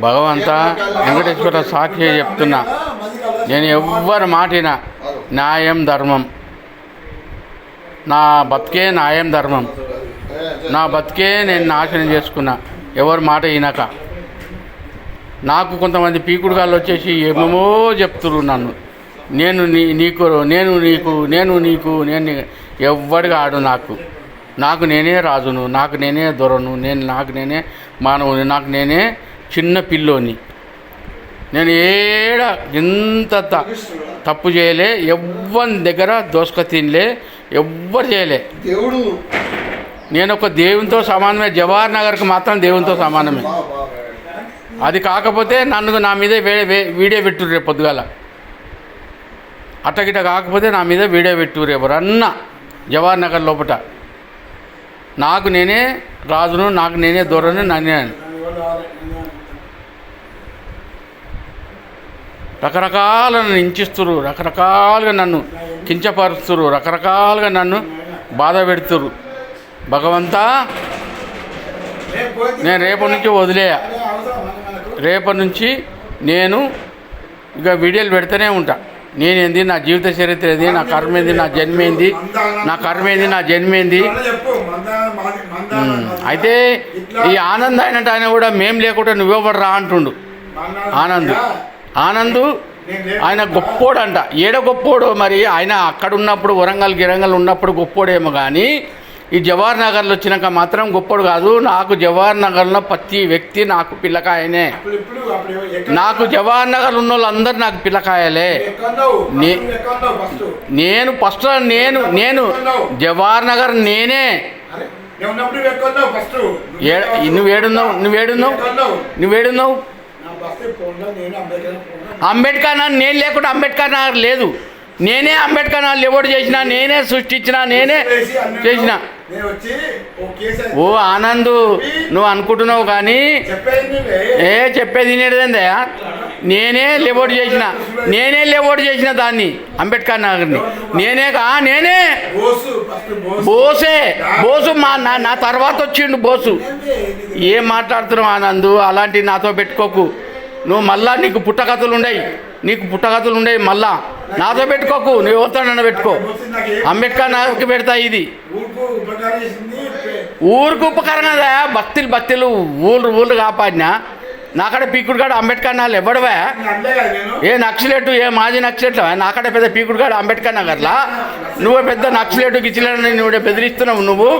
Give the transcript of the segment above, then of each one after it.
భగవంత వెంకటేశ్వర సాక్షి చెప్తున్నా, నేను ఎవ్వరు మాటినా న్యాయం ధర్మం, నా బతికే న్యాయం ధర్మం, నా బతికే నేను నాశనం చేసుకున్నా ఎవరు మాట వినక. నాకు కొంతమంది పీకుడుగాళ్ళు వచ్చేసి ఏమేమో చెప్తున్నారు నన్ను, నేను నీకు నేను నీకు నేను నీకు నేను ఎవ్వడిగా ఆడు, నాకు నేనే రాజును, నాకు నేనే దొరను, నాకు నేనే మానవుని, నాకు నేనే చిన్న పిల్లోని, నేను ఇంత తప్పు చేయలే, ఎవ్వరి దగ్గర దోసుక తినలే, ఎవ్వరు చేయలే. దేవుడు నేను ఒక దేవునితో సమానమే, జవహర్ నగర్కి మాత్రం దేవునితో సమానమే. అది కాకపోతే నన్ను నా మీద వీడియో పెట్టుర్రు రేపు పొద్దుగాల, అట్టగిట కాకపోతే నా మీద వీడియో పెట్టుర్రు ఎవరన్నా జవహర్ నగర్ లోపల. నాకు నేనే రాజును, నాకు నేనే దొరను, నేనే రకరకాలను హింసిస్తురు, రకరకాలుగా నన్ను కించపరుస్తురు, రకరకాలుగా నన్ను బాధ పెడుతురు. భగవంతా నేను రేపటి నుంచి వదిలేయ, రేపటి నుంచి నేను ఇక వీడియోలు పెడుతూనే ఉంటా. నేనేంది, నా జీవిత చరిత్ర ఏంది, నా కర్మ ఏంది, నా జన్మ ఏంది, నా కర్మ ఏంది, నా జన్మ ఏంది. అయితే ఈ ఆనంద్ అయినట్టు ఆయన కూడా మేం లేకుండా నువ్వెవడు రా అంటుండు. ఆనందు ఆయన గొప్పోడు అంట. గొప్పోడు మరి, ఆయన అక్కడ ఉన్నప్పుడు వరంగల్ గిరంగల్ ఉన్నప్పుడు గొప్పోడేమో కానీ ఈ జవహర్ నగర్లో వచ్చినాక మాత్రం గొప్పోడు కాదు. నాకు జవహర్ నగర్లో ప్రతి వ్యక్తి నాకు పిల్లకాయనే. నాకు జవహర్ నగర్ ఉన్న వాళ్ళందరూ నాకు పిల్లకాయలే. నేను ఫస్ట్ నేను జవహర్ నగర్ నేనే. నువ్వేడున్నావు అంబేద్కర్ నగర్ నేను లేకుండా అంబేద్కర్ నగర్ లేదు. నేనే అంబేద్కర్ నగర్ ఎవడు చేసిన, నేనే సృష్టించిన, నేనే చేసిన. ఓ ఆనంద్, నువ్వు అనుకుంటున్నావు కానీ చెప్పేది నేనేదయ్యా, నేనే లేఅవుట్ చేసిన దాన్ని అంబేద్కర్ నగర్ని నేనే బోసు నా తర్వాత వచ్చిండు బోసు. ఏం మాట్లాడుతున్నావు ఆనంద్, అలాంటి నాతో పెట్టుకోకు నువ్వు. మళ్ళా నీకు పుట్టకథలు ఉండయి, మళ్ళా నాతో పెట్టుకోకు. నువ్వు ఎవరితో నన్ను పెట్టుకో. అంబేద్కర్ నగర్కి పెడతా. ఇది ఊరికి ఉపకారం కదా, భక్తులు ఊళ్ళు కాపాడినా. నాకడ పీకుడు కాడు అంబేద్కర్ నగర్ ఎవడవా? ఏ నక్సలేటు, ఏ మాజీ నక్సలేట్ నాకడ పెద్ద పీకుడు కాడు అంబేద్కర్ నగర్లా. నువ్వు పెద్ద నక్సలేటు గిచ్చిలేని నువ్వు బెదిరిస్తున్నావు నువ్వు.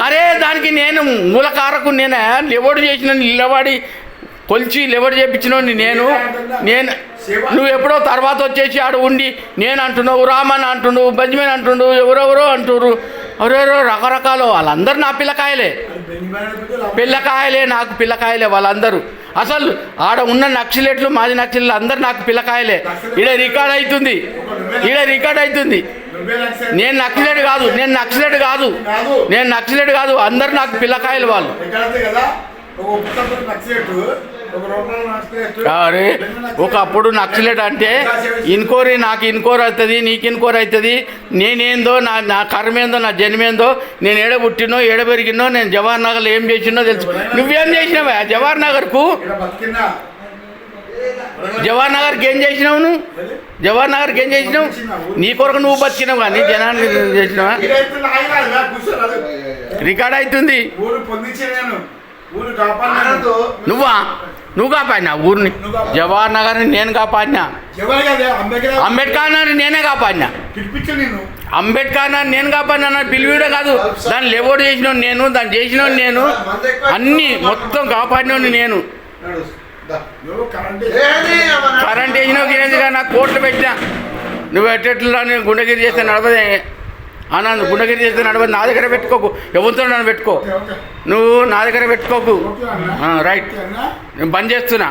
అరే దానికి నేను మూలకారకు, నేనే లెవడు చేసిన, నిలబడి కొలిచి లెవడు చేయించిన నేను. నువ్వు ఎప్పుడో తర్వాత వచ్చేసి ఆడు ఉండి నేను అంటున్నావు, రామన్ అంటుండు, బెంజమిన్ అంటుండు, ఎవరెవరో అంటున్నారు, ఎవరెవరో రకరకాలు. వాళ్ళందరూ నా పిల్లకాయలే, నాకు పిల్లకాయలే వాళ్ళందరూ. అసలు ఆడ ఉన్న నక్సలేట్లు, మాజీ నక్సలేట్లు అందరు నాకు పిల్లకాయలే. ఈడ రికార్డ్ అవుతుంది. నేను నక్సలేట్ కాదు, అందరు నాకు పిల్లకాయలు వాళ్ళు. అరే ఒకప్పుడు నక్సలేట్ అంటే ఇన్కోరీ, నాకు ఇన్కోర్ అవుతుంది, నీకు ఇన్కోర్ అవుతుంది. నేనేందో, నా కర్మేందో, నా జన్మేందో, నేను ఏడ పుట్టినో ఏడ పెరిగినో, నేను జవహర్ నగర్లో ఏం చేసినో తెలుసు. నువ్వేం చేసినావా జవహర్ నగర్కు? జవహర్ నగర్కి ఏం చేసినావు నువ్వు? జవహర్ నగర్కి ఏం చేసినావు? నీ కొరకు నువ్వు బతికినావు కానీ జనానికి చేసినావా? రికార్డ్ అవుతుంది. నువ్వు కాపాడినా ఊరిని, జవహర్ నగర్ని నేను కాపాడినా, అంబేద్కర్ నగర్ నేనే కాపాడినా, అంబేద్కర్ నగర్ నేను కాపాడినా. పిలివిడే కాదు, దాన్ని లేవోడు చేసినోడు నేను, దాన్ని చేసినోడు నేను, అన్నీ మొత్తం కాపాడినోడిని నేను. కరెంట్ వేసినా నాకు కోట్లు పెట్టినా. నువ్వు ఎట్టెట్లా నేను గుండగిరి చేస్తే నడవదే ఆనంద్, గుండగిరి చేస్తే నడవదు. నా దగ్గర పెట్టుకోకు, ఎవరితో నన్ను పెట్టుకో, నువ్వు నా దగ్గర పెట్టుకోకు. రైట్, నేను బంద్ చేస్తున్నా,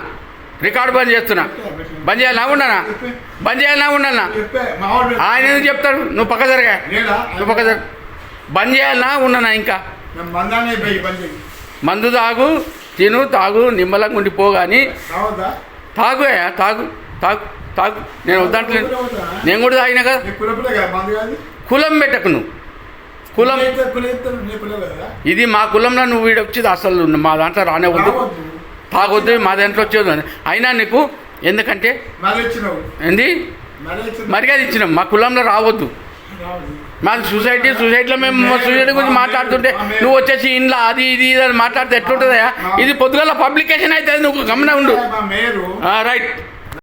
రికార్డు బంద్ చేస్తున్నా. బంద్ చేయాలి ఉండనా? ఆయన ఎందుకు చెప్తాడు? నువ్వు పక్క జరగా, బంద్ చేయాలన్నా ఉండనా? ఇంకా మందు తాగు, తిను, తాగు, నిమ్మలంగా ఉండిపో. కానీ తాగు తాగు తాగు, నేను వద్దంటలేను. నేను కూడా తాగినా కదా. కులం పెట్టకు నువ్వు. కులం ఇది మా కులంలో నువ్వు వీడొచ్చేది అసలు మా దాంట్లో రానివద్దు, తాగొద్దు, మా దాంట్లో వచ్చేది. అయినా నీకు ఎందుకంటే ఏంది మర్యాద ఇచ్చినాం, మా కులంలో రావద్దు. మాది సొసైటీలో మేము సొసైటీ గురించి మాట్లాడుతుంటే నువ్వు వచ్చేసి ఇంట్లో అది ఇది అని మాట్లాడితే ఎట్లుంటుందా? ఇది పొద్దుగల పబ్లికేషన్ అవుతుంది, నువ్వు గమనం ఉండు. రైట్.